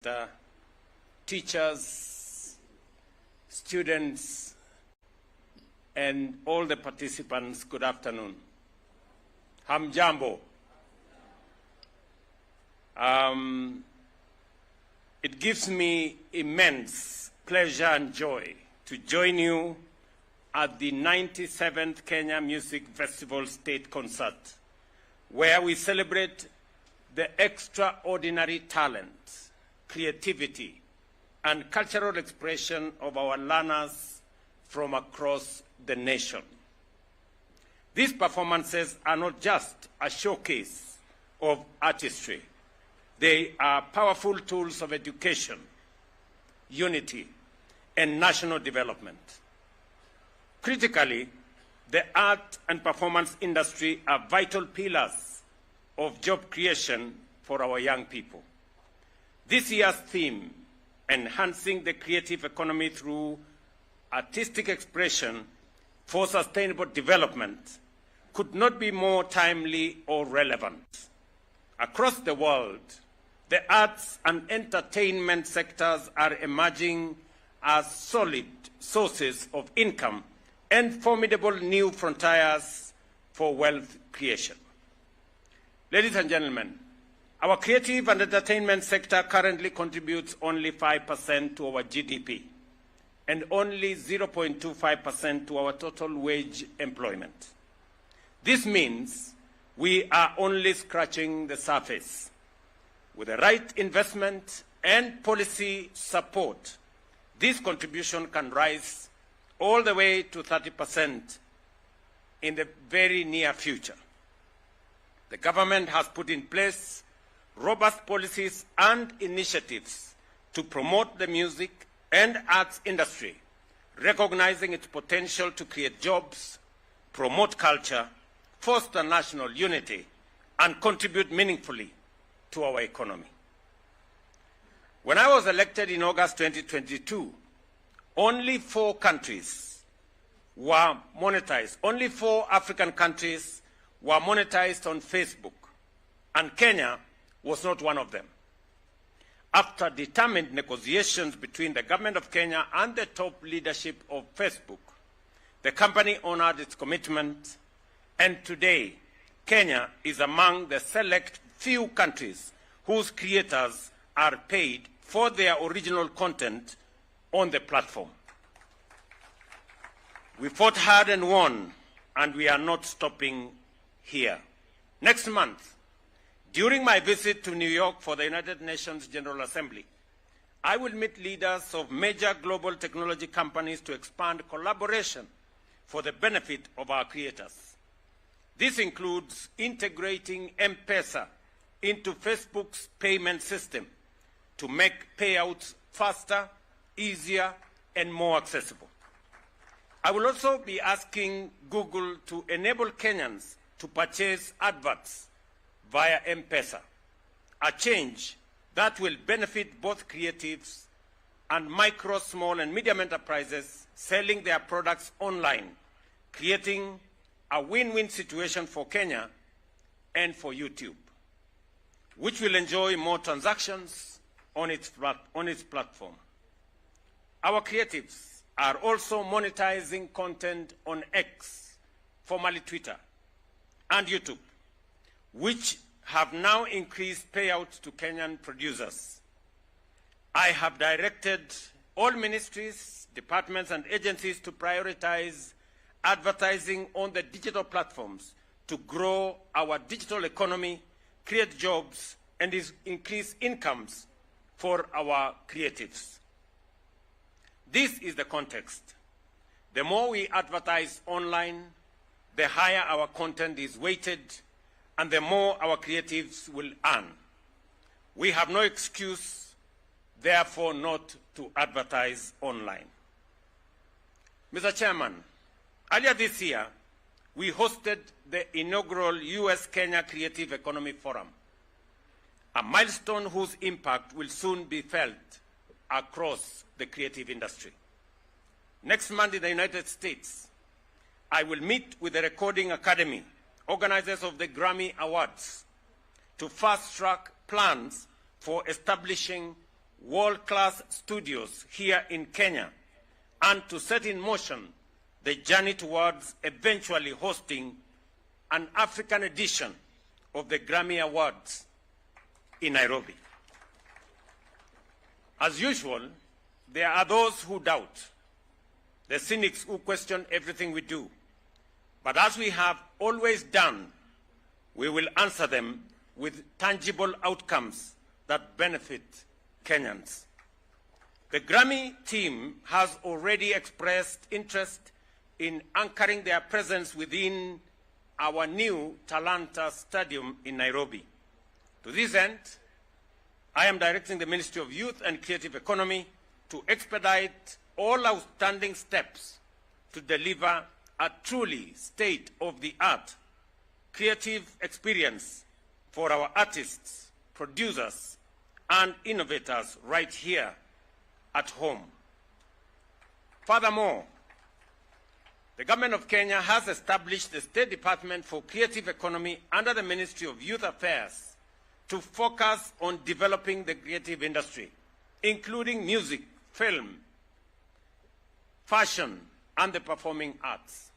the teachers, students, and all the participants, good afternoon. Hamjambo. It gives me immense pleasure and joy to join you at the 97th Kenya Music Festival State Concert, where we celebrate the extraordinary talent, creativity, and cultural expression of our learners from across the nation. These performances are not just a showcase of artistry. They are powerful tools of education, unity, and national development. Critically, the art and performance industry are vital pillars of job creation for our young people. This year's theme, Enhancing the Creative Economy Through Artistic Expression for Sustainable Development, could not be more timely or relevant. Across the world, the arts and entertainment sectors are emerging as solid sources of income and formidable new frontiers for wealth creation. Ladies and gentlemen, our creative and entertainment sector currently contributes only 5% to our GDP and only 0.25% to our total wage employment. This means we are only scratching the surface. With the right investment and policy support, this contribution can rise all the way to 30% in the very near future. The government has put in place robust policies and initiatives to promote the music and arts industry, recognizing its potential to create jobs, promote culture, foster national unity, and contribute meaningfully to our economy. When I was elected in August 2022, only 4 countries were monetized. Only 4 African countries were monetized on Facebook, and Kenya was not one of them. After determined negotiations between the government of Kenya and the top leadership of Facebook, the company honored its commitment, and today, Kenya is among the select few countries whose creators are paid for their original content on the platform. We fought hard and won, and we are not stopping here. Next month, during my visit to New York for the United Nations General Assembly, I will meet leaders of major global technology companies to expand collaboration for the benefit of our creators. This includes integrating M-Pesa into Facebook's payment system to make payouts faster, easier, and more accessible. I will also be asking Google to enable Kenyans to purchase adverts via M-Pesa, a change that will benefit both creatives and micro, small, and medium enterprises selling their products online, creating a win-win situation for Kenya and for YouTube, which will enjoy more transactions on its platform. Our creatives are also monetizing content on X, formerly Twitter, and YouTube, which have now increased payouts to Kenyan producers. I have directed all ministries, departments, and agencies to prioritize advertising on the digital platforms to grow our digital economy, create jobs, and increase incomes for our creatives. This is the context. The more we advertise online, the higher our content is weighted, and the more our creatives will earn. We have no excuse, therefore, not to advertise online. Mr. Chairman, earlier this year, we hosted the inaugural US-Kenya Creative Economy Forum, a milestone whose impact will soon be felt across the creative industry. Next month in the United States, I will meet with the Recording Academy, organizers of the Grammy Awards, to fast-track plans for establishing world-class studios here in Kenya and to set in motion the journey towards eventually hosting an African edition of the Grammy Awards in Nairobi. As usual, there are those who doubt, the cynics who question everything we do. But as we have always done, we will answer them with tangible outcomes that benefit Kenyans. The Grammy team has already expressed interest in anchoring their presence within our new Talanta Stadium in Nairobi. To this end, I am directing the Ministry of Youth and Creative Economy to expedite all outstanding steps to deliver a truly state-of-the-art creative experience for our artists, producers, and innovators right here at home. Furthermore, the Government of Kenya has established the State Department for Creative Economy under the Ministry of Youth Affairs to focus on developing the creative industry, including music, film, fashion, and the performing arts.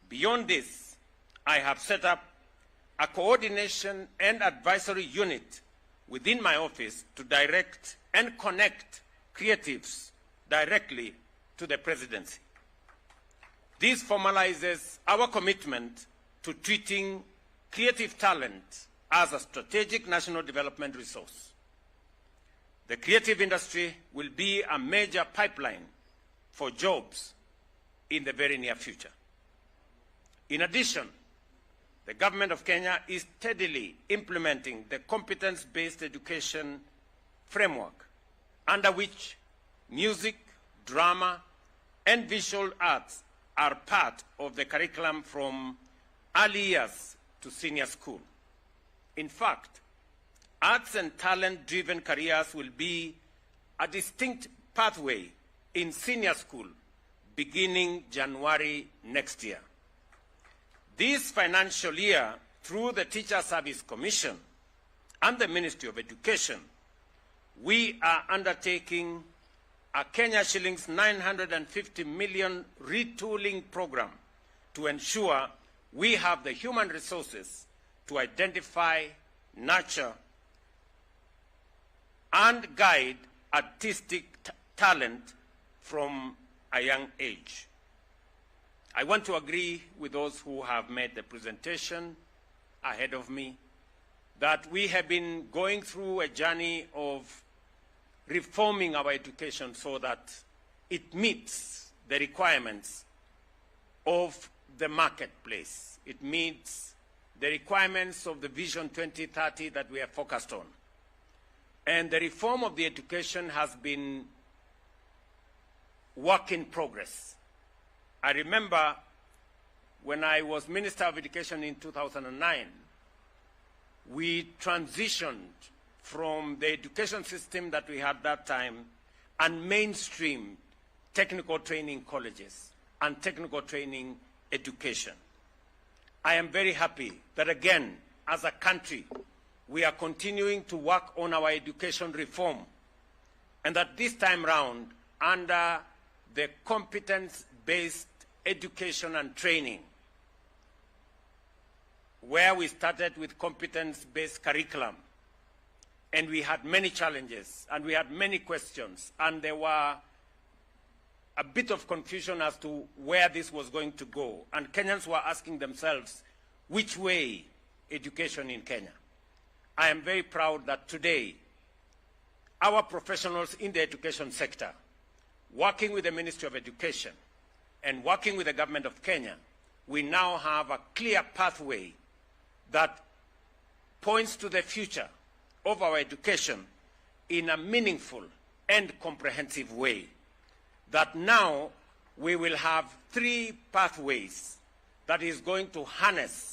Beyond this, I have set up a coordination and advisory unit within my office to direct and connect creatives directly to the presidency. This formalizes our commitment to treating creative talent as a strategic national development resource. The creative industry will be a major pipeline for jobs in the very near future. In addition, the Government of Kenya is steadily implementing the competence-based education framework under which music, drama, and visual arts are part of the curriculum from early years to senior school. In fact, arts and talent-driven careers will be a distinct pathway in senior school beginning January next year. This financial year, through the Teacher Service Commission and the Ministry of Education, we are undertaking a Kenya shillings 950 million retooling program to ensure we have the human resources to identify, nurture, and guide artistic talent from a young age. I want to agree with those who have made the presentation ahead of me that we have been going through a journey of reforming our education so that it meets the requirements of the marketplace. It meets the requirements of the Vision 2030 that we are focused on. And the reform of the education has been work in progress. I remember when I was Minister of Education in 2009, we transitioned from the education system that we had that time and mainstreamed technical training colleges and technical training education. I am very happy that again, as a country, we are continuing to work on our education reform, and that this time round, under the competence-based education and training, where we started with competence-based curriculum, and we had many challenges, and we had many questions, and there were a bit of confusion as to where this was going to go. And Kenyans were asking themselves, which way education in Kenya? I am very proud that today, our professionals in the education sector, working with the Ministry of Education and working with the Government of Kenya, we now have a clear pathway that points to the future of our education in a meaningful and comprehensive way. That now we will have 3 pathways that is going to harness